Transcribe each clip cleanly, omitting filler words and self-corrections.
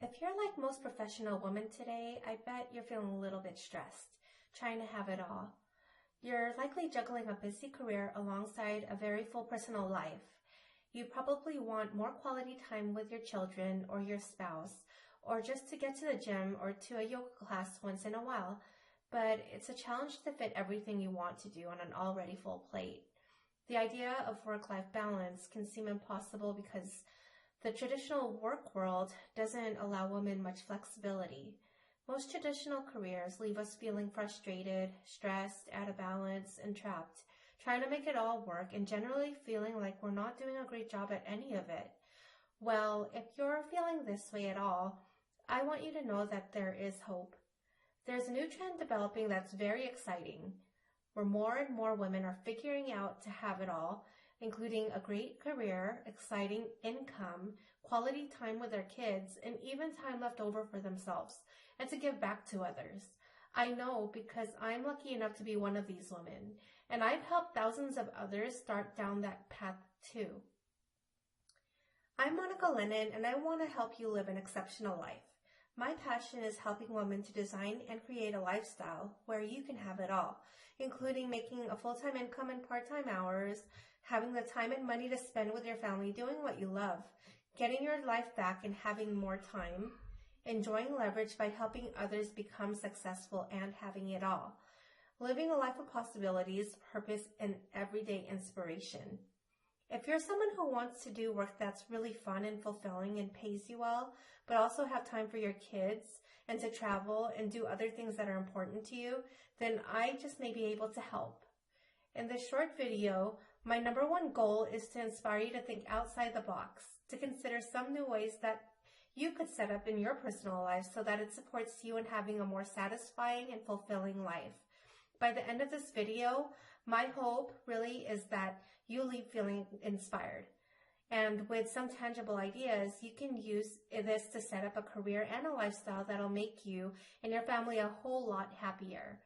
If you're like most professional women today, I bet you're feeling a little bit stressed, trying to have it all. You're likely juggling a busy career alongside a very full personal life. You probably want more quality time with your children or your spouse, or just to get to the gym or to a yoga class once in a while, but it's a challenge to fit everything you want to do on an already full plate. The idea of work-life balance can seem impossible because the traditional work world doesn't allow women much flexibility. Most traditional careers leave us feeling frustrated, stressed, out of balance, and trapped, trying to make it all work and generally feeling like we're not doing a great job at any of it. Well, if you're feeling this way at all, I want you to know that there is hope. There's a new trend developing that's very exciting, where more and more women are figuring out to have it all, including a great career, exciting income, quality time with their kids, and even time left over for themselves, and to give back to others. I know because I'm lucky enough to be one of these women, and I've helped thousands of others start down that path too. I'm Monica Lennon, and I want to help you live an exceptional life. My passion is helping women to design and create a lifestyle where you can have it all, including making a full-time income and part-time hours, having the time and money to spend with your family doing what you love, getting your life back and having more time, enjoying leverage by helping others become successful and having it all, living a life of possibilities, purpose, and everyday inspiration. If you're someone who wants to do work that's really fun and fulfilling and pays you well, but also have time for your kids and to travel and do other things that are important to you, then I just may be able to help. In this short video, my number one goal is to inspire you to think outside the box, to consider some new ways that you could set up in your personal life so that it supports you in having a more satisfying and fulfilling life. By the end of this video, my hope really is that you leave feeling inspired. And with some tangible ideas, you can use this to set up a career and a lifestyle that'll make you and your family a whole lot happier.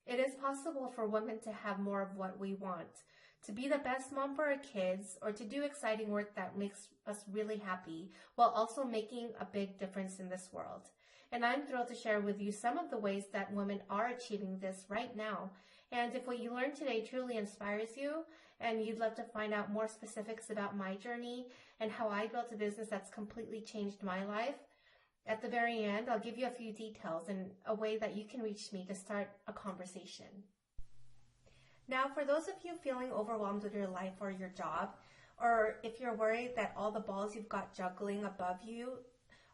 It is possible for women to have more of what we want, to be the best mom for our kids, or to do exciting work that makes us really happy, while also making a big difference in this world. And I'm thrilled to share with you some of the ways that women are achieving this right now. And if what you learned today truly inspires you, and you'd love to find out more specifics about my journey and how I built a business that's completely changed my life, at the very end, I'll give you a few details and a way that you can reach me to start a conversation. Now, for those of you feeling overwhelmed with your life or your job, or if you're worried that all the balls you've got juggling above you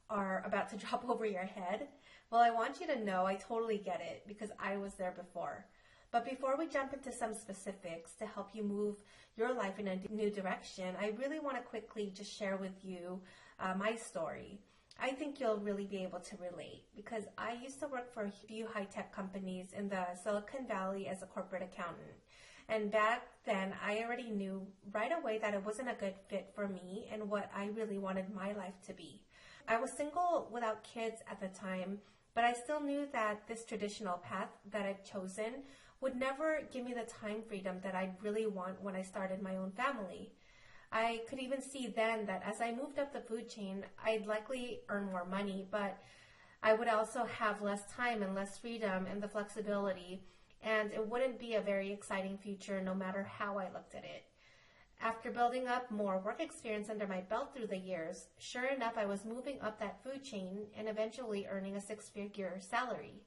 are about to drop over your head, well, I want you to know I totally get it because I was there before. But before we jump into some specifics to help you move your life in a new direction, I really want to quickly just share with you my story. I think you'll really be able to relate because I used to work for a few high-tech companies in the Silicon Valley as a corporate accountant. And back then, I already knew right away that it wasn't a good fit for me and what I really wanted my life to be. I was single without kids at the time, but I still knew that this traditional path that I've chosen would never give me the time freedom that I'd really want when I started my own family. I could even see then that as I moved up the food chain, I'd likely earn more money, but I would also have less time and less freedom and the flexibility, and it wouldn't be a very exciting future no matter how I looked at it. After building up more work experience under my belt through the years, sure enough, I was moving up that food chain and eventually earning a six-figure salary.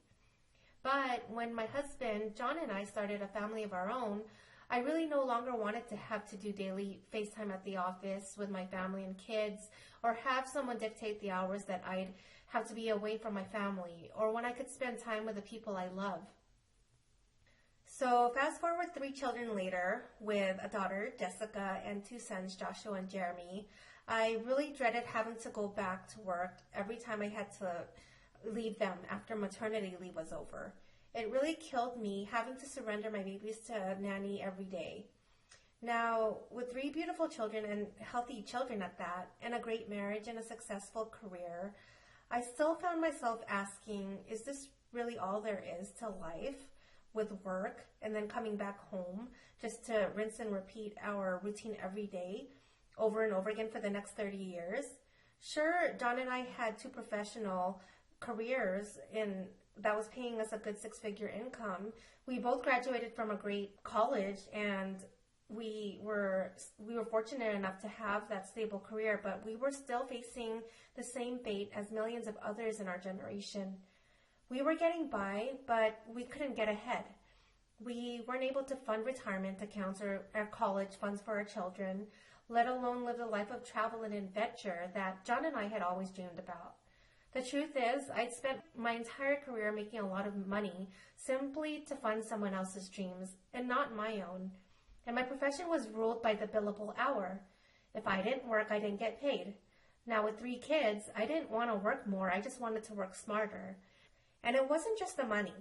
But when my husband, John, and I started a family of our own, I really no longer wanted to have to do daily FaceTime at the office with my family and kids, or have someone dictate the hours that I'd have to be away from my family, or when I could spend time with the people I love. So fast forward 3 children later, with a daughter, Jessica, and 2 sons, Joshua and Jeremy, I really dreaded having to go back to work every time I had to leave them after maternity leave was over. It really killed me having to surrender my babies to a nanny every day. Now, with 3 beautiful children and healthy children at that, and a great marriage and a successful career, I still found myself asking, is this really all there is to life? With work and then coming back home just to rinse and repeat our routine every day over and over again for the next 30 years? Sure, John and I had two professional careers in that was paying us a good six-figure income. We both graduated from a great college, and we were fortunate enough to have that stable career, but we were still facing the same fate as millions of others in our generation. We were getting by, but we couldn't get ahead. We weren't able to fund retirement accounts or our college funds for our children, let alone live the life of travel and adventure that John and I had always dreamed about. The truth is, I'd spent my entire career making a lot of money simply to fund someone else's dreams and not my own. And my profession was ruled by the billable hour. If I didn't work, I didn't get paid. Now with 3 kids, I didn't want to work more, I just wanted to work smarter. And it wasn't just the money,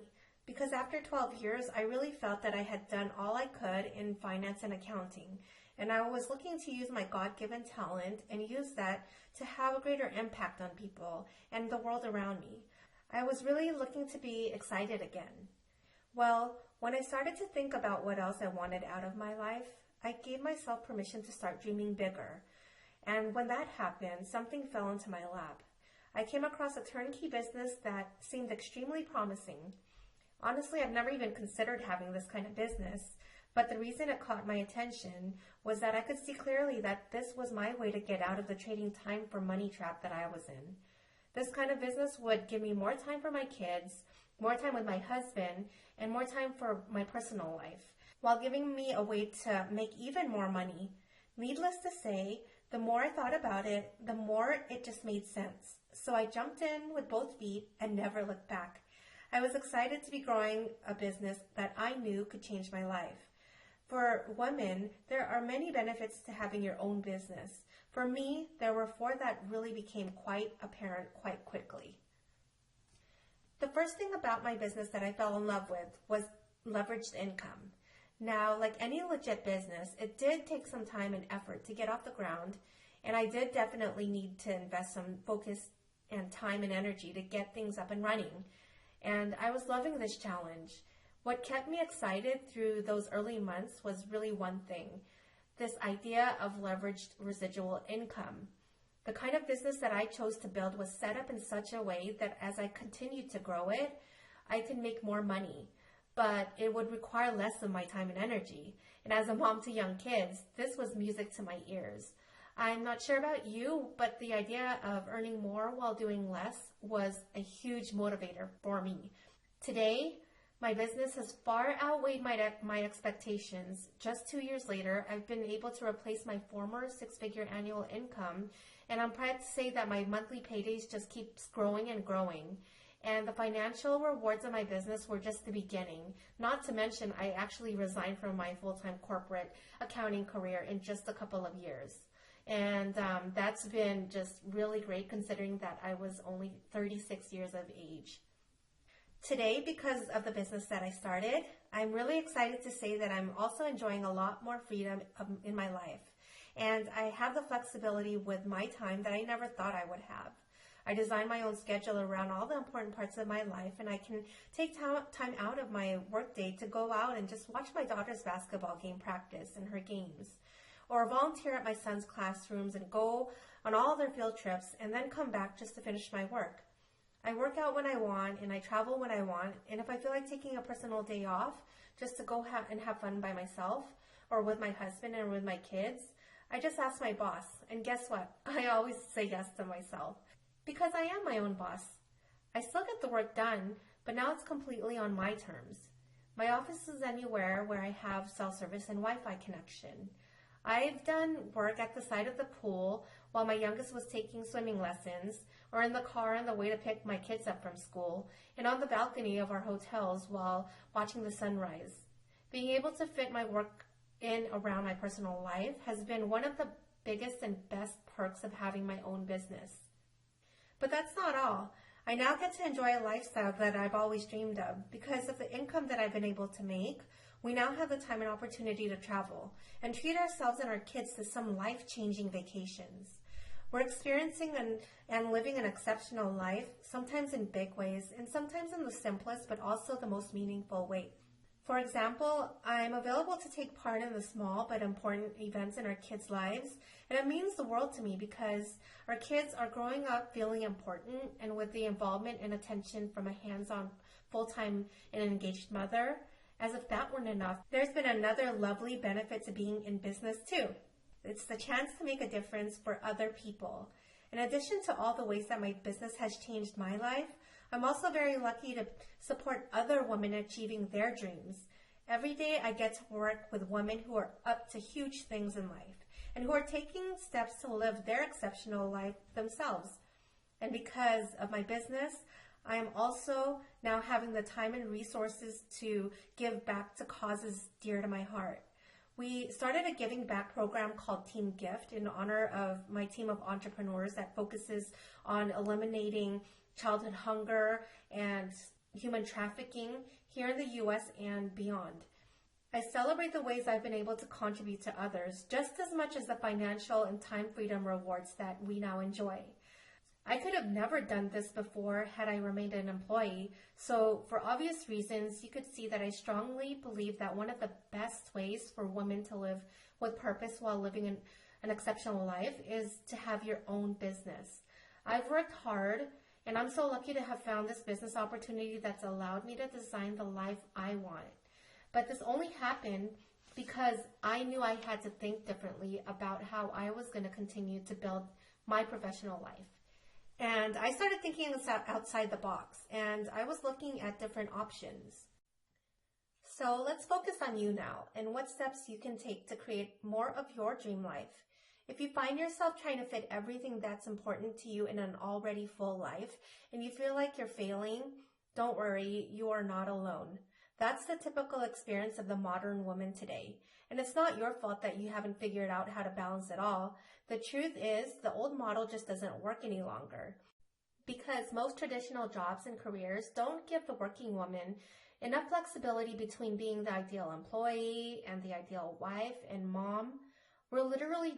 because after 12 years, I really felt that I had done all I could in finance and accounting. And I was looking to use my God-given talent and use that to have a greater impact on people and the world around me. I was really looking to be excited again. Well, when I started to think about what else I wanted out of my life, I gave myself permission to start dreaming bigger. And when that happened, something fell into my lap. I came across a turnkey business that seemed extremely promising. Honestly, I've never even considered having this kind of business, but the reason it caught my attention was that I could see clearly that this was my way to get out of the trading time for money trap that I was in. This kind of business would give me more time for my kids, more time with my husband, and more time for my personal life, while giving me a way to make even more money. Needless to say, the more I thought about it, the more it just made sense. So I jumped in with both feet and never looked back. I was excited to be growing a business that I knew could change my life. For women, there are many benefits to having your own business. For me, there were 4 that really became quite apparent quite quickly. The first thing about my business that I fell in love with was leveraged income. Now, like any legit business, it did take some time and effort to get off the ground, and I did definitely need to invest some focus and time and energy to get things up and running. And I was loving this challenge. What kept me excited through those early months was really one thing, this idea of leveraged residual income. The kind of business that I chose to build was set up in such a way that as I continued to grow it, I could make more money, but it would require less of my time and energy. And as a mom to young kids, this was music to my ears. I'm not sure about you, but the idea of earning more while doing less was a huge motivator for me. Today, my business has far outweighed my expectations. Just 2 years later, I've been able to replace my former 6-figure annual income, and I'm proud to say that my monthly paydays just keeps growing and growing. And the financial rewards of my business were just the beginning. Not to mention, I actually resigned from my full-time corporate accounting career in just a couple of years. And that's been just really great considering that I was only 36 years of age. Today, because of the business that I started, I'm really excited to say that I'm also enjoying a lot more freedom in my life. And I have the flexibility with my time that I never thought I would have. I design my own schedule around all the important parts of my life, and I can take time out of my workday to go out and just watch my daughter's basketball game practice and her games, or volunteer at my son's classrooms and go on all their field trips and then come back just to finish my work. I work out when I want and I travel when I want, and if I feel like taking a personal day off just to go have fun by myself or with my husband and with my kids, I just ask my boss, and guess what? I always say yes to myself because I am my own boss. I still get the work done, but now it's completely on my terms. My office is anywhere where I have cell service and Wi-Fi connection. I've done work at the side of the pool while my youngest was taking swimming lessons, or in the car on the way to pick my kids up from school, and on the balcony of our hotels while watching the sunrise. Being able to fit my work in around my personal life has been one of the biggest and best perks of having my own business. But that's not all. I now get to enjoy a lifestyle that I've always dreamed of. Because of the income that I've been able to make, we now have the time and opportunity to travel and treat ourselves and our kids to some life-changing vacations. We're experiencing and living an exceptional life, sometimes in big ways and sometimes in the simplest but also the most meaningful way. For example, I'm available to take part in the small but important events in our kids' lives, and it means the world to me because our kids are growing up feeling important, and with the involvement and attention from a hands-on, full-time and engaged mother, as if that weren't enough, there's been another lovely benefit to being in business too. It's the chance to make a difference for other people. In addition to all the ways that my business has changed my life, I'm also very lucky to support other women achieving their dreams. Every day I get to work with women who are up to huge things in life and who are taking steps to live their exceptional life themselves. And because of my business, I am also now having the time and resources to give back to causes dear to my heart. We started a giving back program called Team Gift in honor of my team of entrepreneurs that focuses on eliminating childhood hunger and human trafficking here in the U.S. and beyond. I celebrate the ways I've been able to contribute to others just as much as the financial and time freedom rewards that we now enjoy. I could have never done this before had I remained an employee, so for obvious reasons, you could see that I strongly believe that one of the best ways for women to live with purpose while living an exceptional life is to have your own business. I've worked hard, and I'm so lucky to have found this business opportunity that's allowed me to design the life I want. But this only happened because I knew I had to think differently about how I was going to continue to build my professional life. And I started thinking outside the box, and I was looking at different options. So let's focus on you now and what steps you can take to create more of your dream life. If you find yourself trying to fit everything that's important to you in an already full life and you feel like you're failing, don't worry, you are not alone. That's the typical experience of the modern woman today. And it's not your fault that you haven't figured out how to balance it all. The truth is, the old model just doesn't work any longer. Because most traditional jobs and careers don't give the working woman enough flexibility between being the ideal employee and the ideal wife and mom. We're literally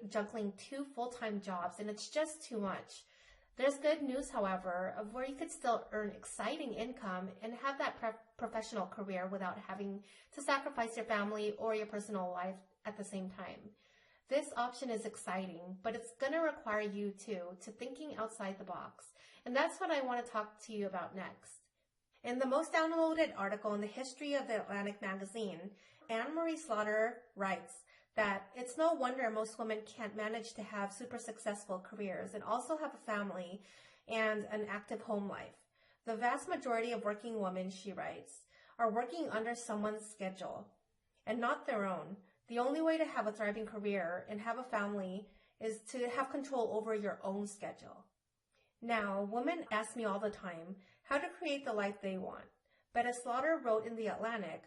juggling 2 full-time jobs, and it's just too much. There's good news, however, of where you could still earn exciting income and have that professional career without having to sacrifice your family or your personal life at the same time. This option is exciting, but it's going to require you to thinking outside the box. And that's what I want to talk to you about next. In the most downloaded article in the history of the Atlantic magazine, Anne-Marie Slaughter writes that it's no wonder most women can't manage to have super successful careers and also have a family and an active home life. The vast majority of working women, she writes, are working under someone's schedule and not their own. The only way to have a thriving career and have a family is to have control over your own schedule. Now, women ask me all the time how to create the life they want. But as Slaughter wrote in The Atlantic,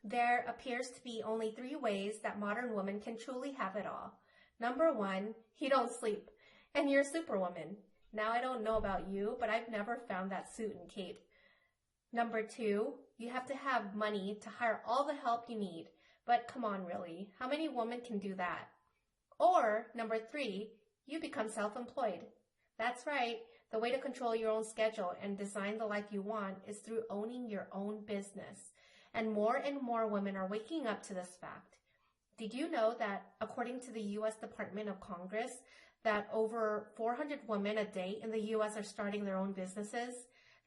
there appears to be only 3 ways that modern women can truly have it all. Number 1, you don't sleep, and you're a superwoman. Now, I don't know about you, but I've never found that suit and cape. Number 2, you have to have money to hire all the help you need. But come on, really, how many women can do that? Or, number 3, you become self-employed. That's right, the way to control your own schedule and design the life you want is through owning your own business. And more women are waking up to this fact. Did you know that according to the U.S. Department of Congress, that over 400 women a day in the U.S. are starting their own businesses?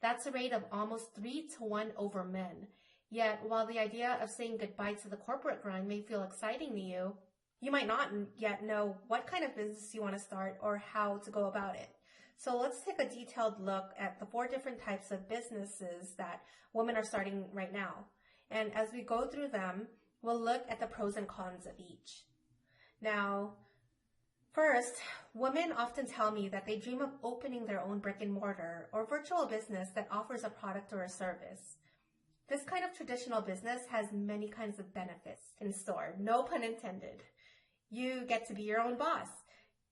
That's a rate of almost 3 to 1 over men. Yet, while the idea of saying goodbye to the corporate grind may feel exciting to you, you might not yet know what kind of business you want to start or how to go about it. So let's take a detailed look at the 4 different types of businesses that women are starting right now. And as we go through them, we'll look at the pros and cons of each. Now, first, women often tell me that they dream of opening their own brick and mortar or virtual business that offers a product or a service. This kind of traditional business has many kinds of benefits in store, no pun intended. You get to be your own boss.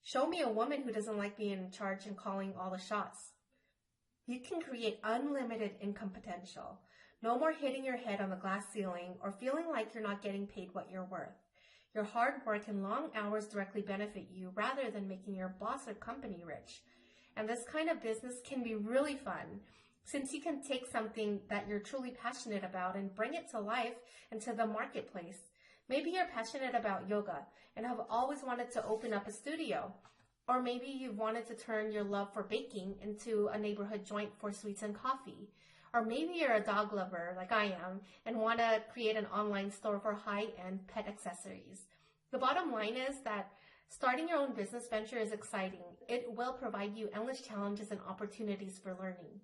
Show me a woman who doesn't like being in charge and calling all the shots. You can create unlimited income potential. No more hitting your head on the glass ceiling or feeling like you're not getting paid what you're worth. Your hard work and long hours directly benefit you rather than making your boss or company rich. And this kind of business can be really fun. since you can take something that you're truly passionate about and bring it to life into the marketplace. Maybe you're passionate about yoga and have always wanted to open up a studio. Or maybe you've wanted to turn your love for baking into a neighborhood joint for sweets and coffee. Or maybe you're a dog lover like I am and want to create an online store for high-end pet accessories. The bottom line is that starting your own business venture is exciting. It will provide you endless challenges and opportunities for learning.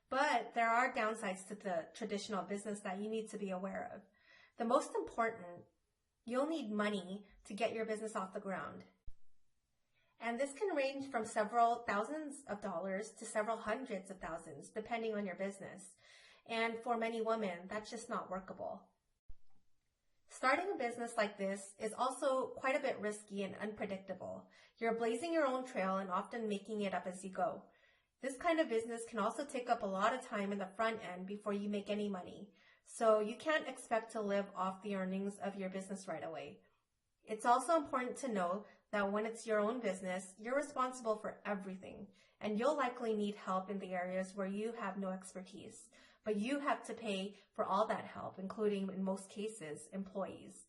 But there are downsides to the traditional business that you need to be aware of. The most important, you'll need money to get your business off the ground. And this can range from several thousands of dollars to several hundreds of thousands, depending on your business. And for many women, that's just not workable. Starting a business like this is also quite a bit risky and unpredictable. You're blazing your own trail and often making it up as you go. This kind of business can also take up a lot of time in the front end before you make any money. So you can't expect to live off the earnings of your business right away. It's also important to know that when it's your own business, you're responsible for everything, and you'll likely need help in the areas where you have no expertise. But you have to pay for all that help, including, in most cases, employees.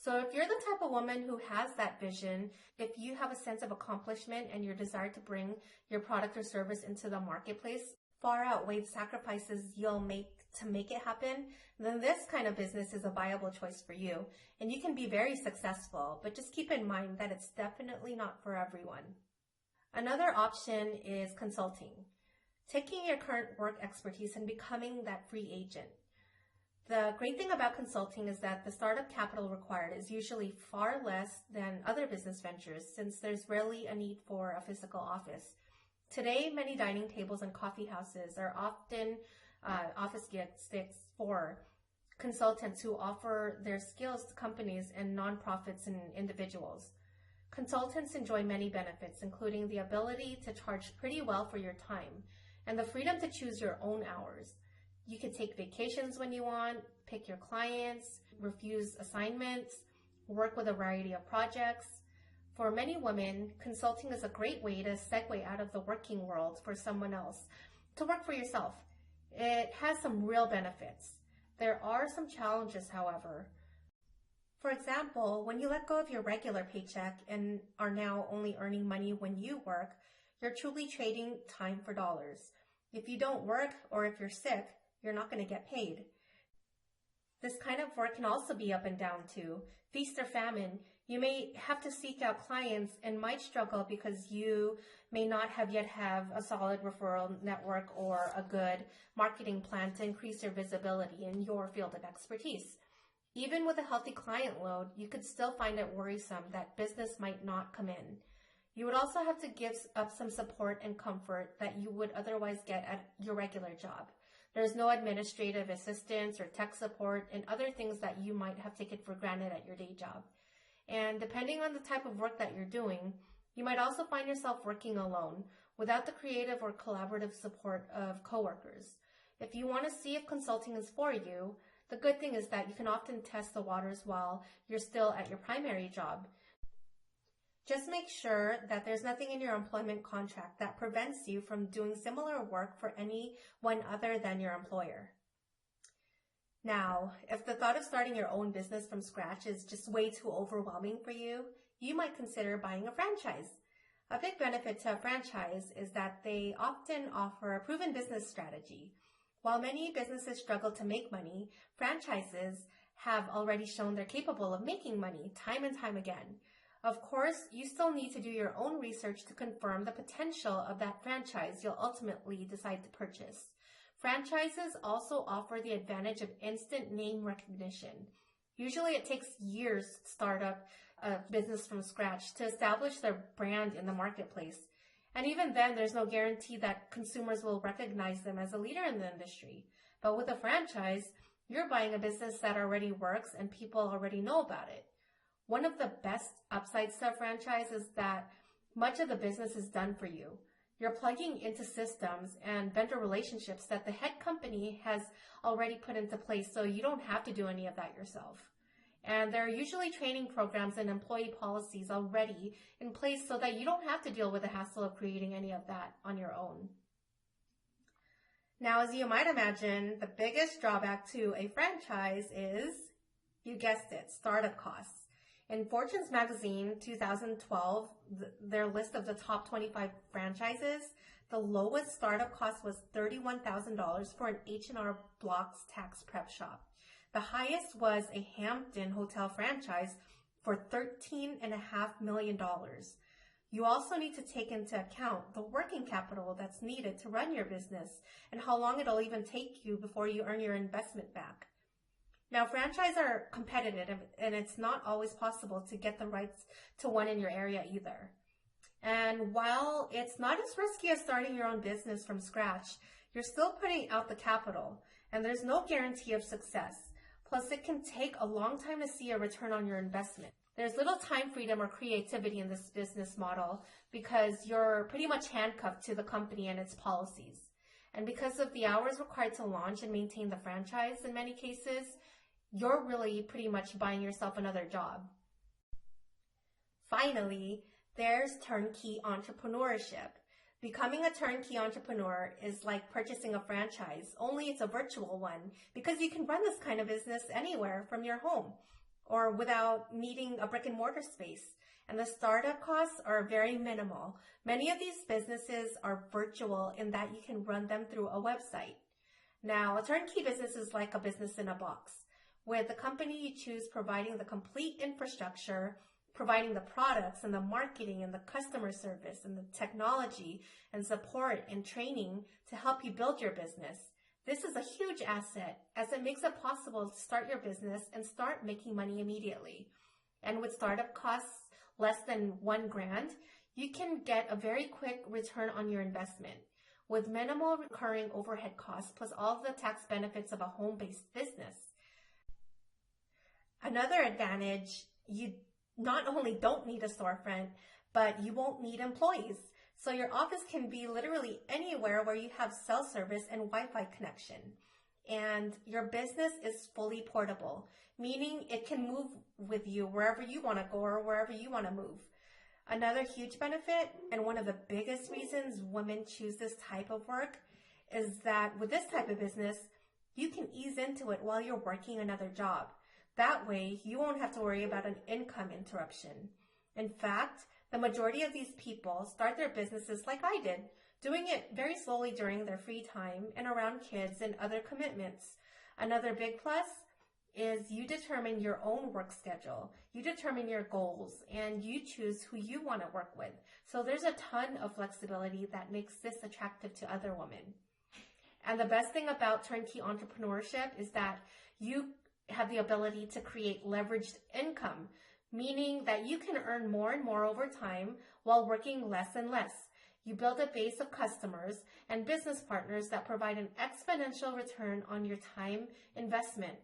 So if you're the type of woman who has that vision, if you have a sense of accomplishment and your desire to bring your product or service into the marketplace far outweigh the sacrifices you'll make to make it happen, then this kind of business is a viable choice for you. And you can be very successful, but just keep in mind that it's definitely not for everyone. Another option is consulting. Taking your current work expertise and becoming that free agent. The great thing about consulting is that the startup capital required is usually far less than other business ventures, since there's rarely a need for a physical office. Today, many dining tables and coffee houses are often office gigs for consultants who offer their skills to companies and nonprofits and individuals. Consultants enjoy many benefits, including the ability to charge pretty well for your time and the freedom to choose your own hours. You can take vacations when you want, pick your clients, refuse assignments, work with a variety of projects. For many women, consulting is a great way to segue out of the working world for someone else, to work for yourself. It has some real benefits. There are some challenges, however. For example, when you let go of your regular paycheck and are now only earning money when you work, you're truly trading time for dollars. If you don't work or if you're sick, you're not going to get paid. This kind of work can also be up and down too. Feast or famine. You may have to seek out clients and might struggle because you may not have yet have a solid referral network or a good marketing plan to increase your visibility in your field of expertise. Even with a healthy client load, you could still find it worrisome that business might not come in. You would also have to give up some support and comfort that you would otherwise get at your regular job. There's no administrative assistance or tech support and other things that you might have taken for granted at your day job. And depending on the type of work that you're doing, you might also find yourself working alone without the creative or collaborative support of coworkers. If you want to see if consulting is for you, the good thing is that you can often test the waters while you're still at your primary job. Just make sure that there's nothing in your employment contract that prevents you from doing similar work for anyone other than your employer. Now, if the thought of starting your own business from scratch is just way too overwhelming for you, you might consider buying a franchise. A big benefit to a franchise is that they often offer a proven business strategy. While many businesses struggle to make money, franchises have already shown they're capable of making money time and time again. Of course, you still need to do your own research to confirm the potential of that franchise you'll ultimately decide to purchase. Franchises also offer the advantage of instant name recognition. Usually it takes years to start up a business from scratch to establish their brand in the marketplace. And even then, there's no guarantee that consumers will recognize them as a leader in the industry. But with a franchise, you're buying a business that already works and people already know about it. One of the best upsides to a franchise is that much of the business is done for you. You're plugging into systems and vendor relationships that the head company has already put into place, so you don't have to do any of that yourself. And there are usually training programs and employee policies already in place so that you don't have to deal with the hassle of creating any of that on your own. Now, as you might imagine, the biggest drawback to a franchise is, you guessed it, startup costs. In Fortune's magazine 2012, their list of the top 25 franchises, the lowest startup cost was $31,000 for an H&R Block's tax prep shop. The highest was a Hampton hotel franchise for $13.5 million. You also need to take into account the working capital that's needed to run your business and how long it'll even take you before you earn your investment back. Now, franchises are competitive, and it's not always possible to get the rights to one in your area either. And while it's not as risky as starting your own business from scratch, you're still putting out the capital, and there's no guarantee of success. Plus, it can take a long time to see a return on your investment. There's little time freedom or creativity in this business model because you're pretty much handcuffed to the company and its policies. And because of the hours required to launch and maintain the franchise in many cases, you're really pretty much buying yourself another job. Finally, there's turnkey entrepreneurship. Becoming a turnkey entrepreneur is like purchasing a franchise, only it's a virtual one because you can run this kind of business anywhere from your home or without needing a brick and mortar space. And the startup costs are very minimal. Many of these businesses are virtual in that you can run them through a website. Now, a turnkey business is like a business in a box, with the company you choose providing the complete infrastructure, providing the products and the marketing and the customer service and the technology and support and training to help you build your business. This is a huge asset as it makes it possible to start your business and start making money immediately. And with startup costs less than $1,000, you can get a very quick return on your investment with minimal recurring overhead costs plus all the tax benefits of a home-based business. Another advantage, you not only don't need a storefront, but you won't need employees. So your office can be literally anywhere where you have cell service and Wi-Fi connection. And your business is fully portable, meaning it can move with you wherever you want to go or wherever you want to move. Another huge benefit, and one of the biggest reasons women choose this type of work, is that with this type of business, you can ease into it while you're working another job. That way, you won't have to worry about an income interruption. In fact, the majority of these people start their businesses like I did, doing it very slowly during their free time and around kids and other commitments. Another big plus is you determine your own work schedule, you determine your goals, and you choose who you want to work with. So there's a ton of flexibility that makes this attractive to other women. And the best thing about turnkey entrepreneurship is that you have the ability to create leveraged income, meaning that you can earn more and more over time while working less and less. You build a base of customers and business partners that provide an exponential return on your time investment.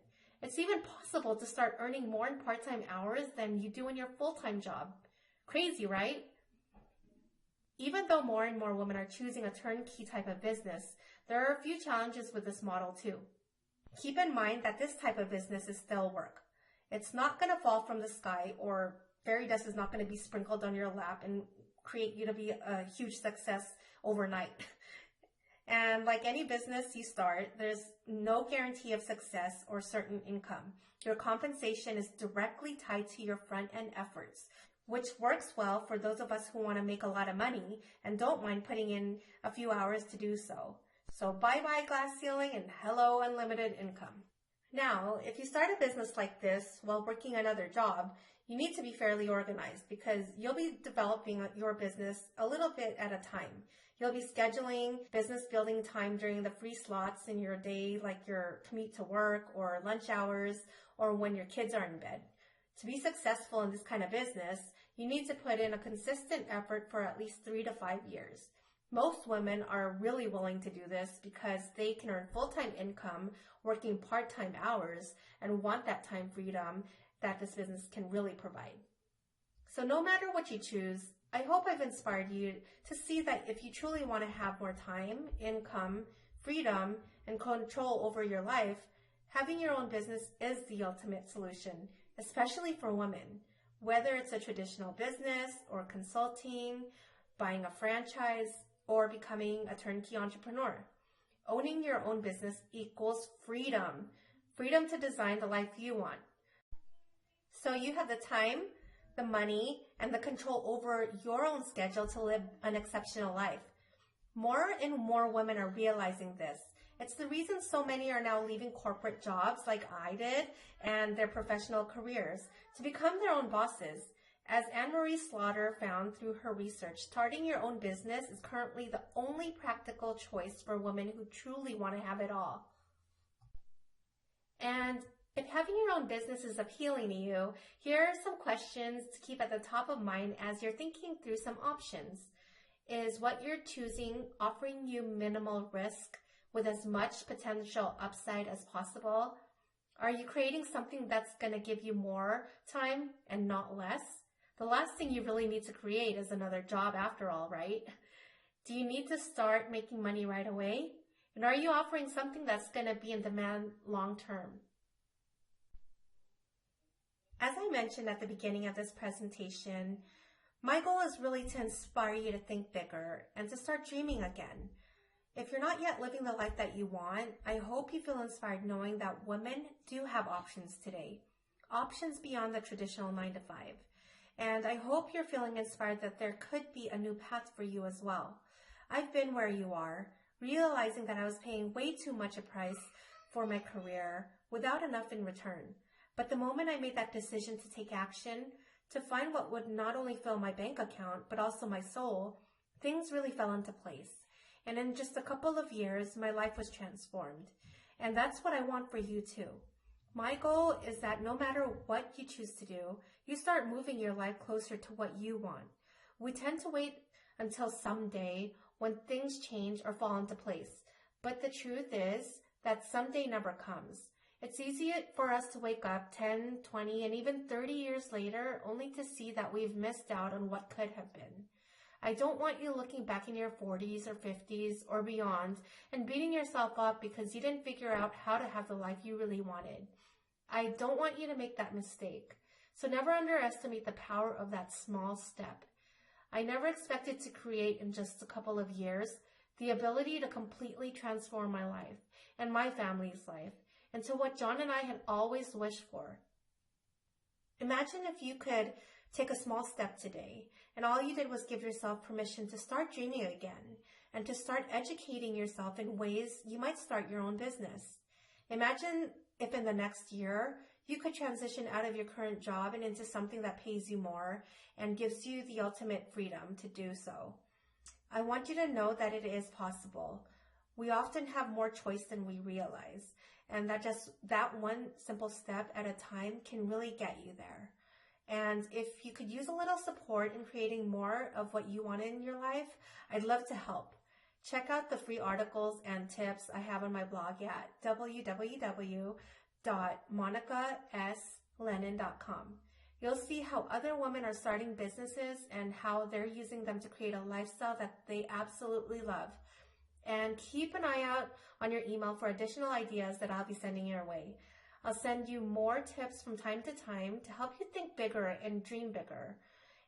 It's even possible to start earning more in part-time hours than you do in your full-time job. Crazy, right? Even though more and more women are choosing a turnkey type of business, there are a few challenges with this model too. Keep in mind that this type of business is still work. It's not going to fall from the sky, or fairy dust is not going to be sprinkled on your lap and create you to be a huge success overnight. And like any business you start, there's no guarantee of success or certain income. Your compensation is directly tied to your front-end efforts, which works well for those of us who want to make a lot of money and don't mind putting in a few hours to do so. So bye-bye glass ceiling and hello unlimited income. Now, if you start a business like this while working another job, you need to be fairly organized because you'll be developing your business a little bit at a time. You'll be scheduling business building time during the free slots in your day, like your commute to work or lunch hours or when your kids are in bed. To be successful in this kind of business, you need to put in a consistent effort for at least 3 to 5 years. Most women are really willing to do this because they can earn full-time income working part-time hours and want that time freedom that this business can really provide. So no matter what you choose, I hope I've inspired you to see that if you truly want to have more time, income, freedom, and control over your life, having your own business is the ultimate solution, especially for women. Whether it's a traditional business or consulting, buying a franchise, or becoming a turnkey entrepreneur. owning your own business equals freedom. Freedom to design the life you want. So you have the time, the money, and the control over your own schedule to live an exceptional life. More and more women are realizing this. It's the reason so many are now leaving corporate jobs like I did and their professional careers to become their own bosses. As Anne-Marie Slaughter found through her research, starting your own business is currently the only practical choice for women who truly want to have it all. And if having your own business is appealing to you, here are some questions to keep at the top of mind as you're thinking through some options. Is what you're choosing offering you minimal risk with as much potential upside as possible? Are you creating something that's going to give you more time and not less? The last thing you really need to create is another job after all, right? Do you need to start making money right away? And are you offering something that's going to be in demand long term? As I mentioned at the beginning of this presentation, my goal is really to inspire you to think bigger and to start dreaming again. If you're not yet living the life that you want, I hope you feel inspired knowing that women do have options today. Options beyond the traditional 9 to 5. And I hope you're feeling inspired that there could be a new path for you as well. I've been where you are, realizing that I was paying way too much a price for my career without enough in return. But the moment I made that decision to take action, to find what would not only fill my bank account, but also my soul, things really fell into place. And in just a couple of years, my life was transformed. And that's what I want for you too. My goal is that no matter what you choose to do, you start moving your life closer to what you want. We tend to wait until someday when things change or fall into place. But the truth is that someday never comes. It's easy for us to wake up 10, 20, and even 30 years later only to see that we've missed out on what could have been. I don't want you looking back in your 40s or 50s or beyond and beating yourself up because you didn't figure out how to have the life you really wanted. I don't want you to make that mistake. So never underestimate the power of that small step. I never expected to create in just a couple of years the ability to completely transform my life and my family's life into what John and I had always wished for. Imagine if you could take a small step today and all you did was give yourself permission to start dreaming again and to start educating yourself in ways you might start your own business. Imagine if in the next year you could transition out of your current job and into something that pays you more and gives you the ultimate freedom to do so. I want you to know that it is possible. We often have more choice than we realize, and that one simple step at a time can really get you there. And if you could use a little support in creating more of what you want in your life, I'd love to help. Check out the free articles and tips I have on my blog at www.monicaslennon.com. You'll see how other women are starting businesses and how they're using them to create a lifestyle that they absolutely love. And keep an eye out on your email for additional ideas that I'll be sending your way. I'll send you more tips from time to time to help you think bigger and dream bigger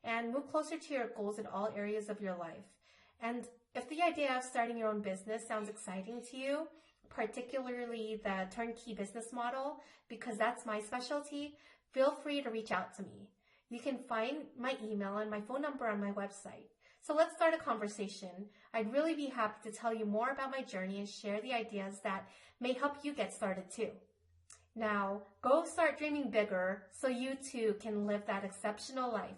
and move closer to your goals in all areas of your life. And if the idea of starting your own business sounds exciting to you, particularly the turnkey business model, because that's my specialty, feel free to reach out to me. You can find my email and my phone number on my website. So let's start a conversation. I'd really be happy to tell you more about my journey and share the ideas that may help you get started too. Now, go start dreaming bigger so you too can live that exceptional life.